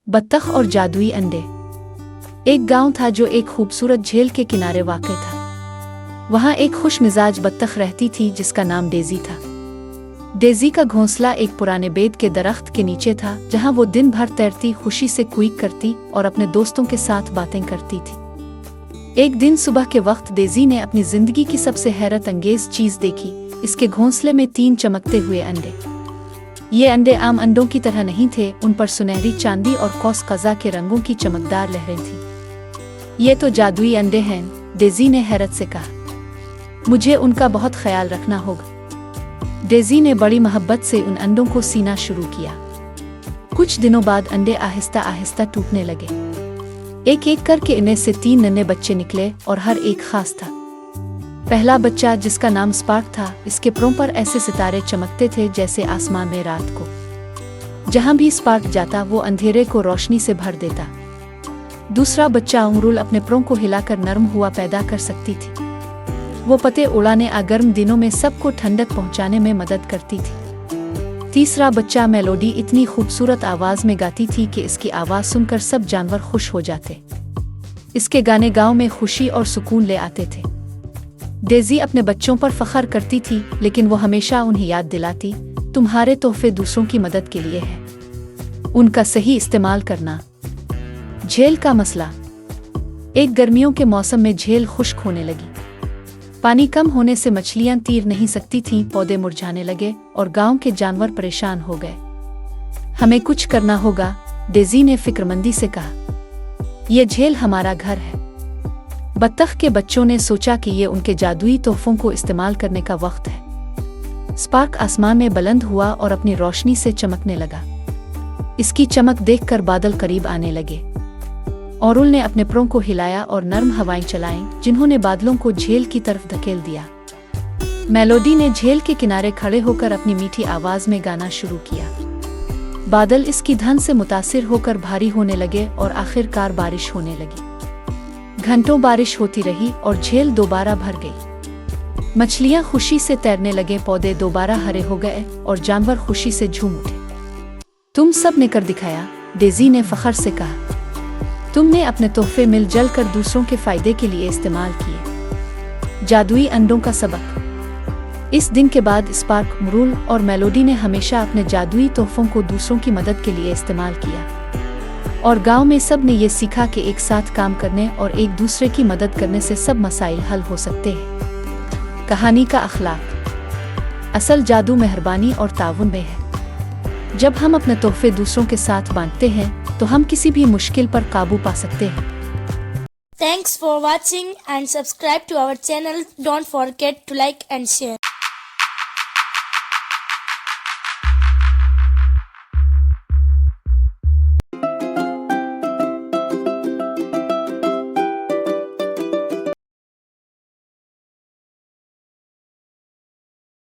बत्तख और जादुई अंडे। एक गांव था जो एक खूबसूरत झील के किनारे वाक़ था। वहां एक खुश मिजाज बत्तख रहती थी जिसका नाम डेज़ी था। डेज़ी का घोंसला एक पुराने बेद के दरख्त के नीचे था, जहां वो दिन भर तैरती, खुशी से क्वीक करती और अपने दोस्तों के साथ बातें करती थी। एक दिन सुबह के वक्त डेज़ी ने अपनी जिंदगी की सबसे हैरत अंगेज चीज देखी। इसके घोंसले में 3 चमकते हुए अंडे। ये अंडे आम अंडों की तरह नहीं थे, उन पर सुनहरी चांदी और कौस कज़ा के रंगों की चमकदार लहरें थीं। ये तो जादुई अंडे हैं, डेज़ी ने हैरत से कहा। मुझे उनका बहुत ख्याल रखना होगा। डेज़ी ने बड़ी मोहब्बत से उन अंडों को सीना शुरू किया। कुछ दिनों बाद अंडे आहिस्ता आहिस्ता टूटने लगे। एक एक करके इनमें से 3 नन्हे बच्चे निकले और हर एक खास था। पहला बच्चा, जिसका नाम स्पार्क था, इसके परों पर ऐसे सितारे चमकते थे जैसे आसमान में रात को। जहां भी स्पार्क जाता वो अंधेरे को रोशनी से भर देता। दूसरा बच्चा उमरूल अपने परों को हिलाकर नरम हुआ पैदा कर सकती थी। वो पत्ते उड़ाने आ गर्म दिनों में सबको ठंडक पहुंचाने में मदद करती थी। तीसरा बच्चा मेलोडी इतनी खूबसूरत आवाज में गाती थी कि इसकी आवाज सुनकर सब जानवर खुश हो जाते। इसके गाने गांव में खुशी और सुकून ले आते थे। डेज़ी अपने बच्चों पर फख्र करती थी, लेकिन वो हमेशा उन्हें याद दिलाती, तुम्हारे तोहफे दूसरों की मदद के लिए हैं, उनका सही इस्तेमाल करना। झील का मसला। एक गर्मियों के मौसम में झील खुश्क होने लगी। पानी कम होने से मछलियां तैर नहीं सकती थीं, पौधे मुरझाने लगे और गांव के जानवर परेशान हो गए। हमें कुछ करना होगा, डेज़ी ने फिक्रमंदी से कहा। यह झील हमारा घर है। बत्तख के बच्चों ने सोचा कि ये उनके जादुई तोहफों को इस्तेमाल करने का वक्त है। स्पार्क आसमान में बुलंद हुआ और अपनी रोशनी से चमकने लगा। इसकी चमक देखकर बादल करीब आने लगे। औरुल ने अपने परों को हिलाया और नर्म हवाएं चलाईं, जिन्होंने बादलों को झील की तरफ धकेल दिया। मेलोडी ने झील के किनारे खड़े होकर अपनी मीठी आवाज में गाना शुरू किया। बादल इसकी धन से मुतासिर होकर भारी होने लगे और आखिरकार बारिश होने लगी। घंटों बारिश होती रही और झील दोबारा भर गई। मछलियां खुशी से तैरने लगे, पौधे दोबारा हरे हो गए और जानवर खुशी से झूम उठे। तुम सब ने कर दिखाया, डेज़ी ने फख्र से कहा। तुमने अपने तोहफे मिलजुल कर दूसरों के फायदे के लिए इस्तेमाल किए। जादुई अंडों का सबक। इस दिन के बाद स्पार्क, उमरूल और मेलोडी ने हमेशा अपने जादुई तोहफों को दूसरों की मदद के लिए इस्तेमाल किया और गांव में सब ने ये सीखा कि एक साथ काम करने और एक दूसरे की मदद करने से सब मसाइल हल हो सकते हैं। कहानी का अखलाक। असल जादू मेहरबानी और ताउन में है। जब हम अपने तोहफे दूसरों के साथ बांटते हैं तो हम किसी भी मुश्किल पर काबू पा सकते हैं। Thanks for watching and subscribe to our channel. Don't forget to like and share.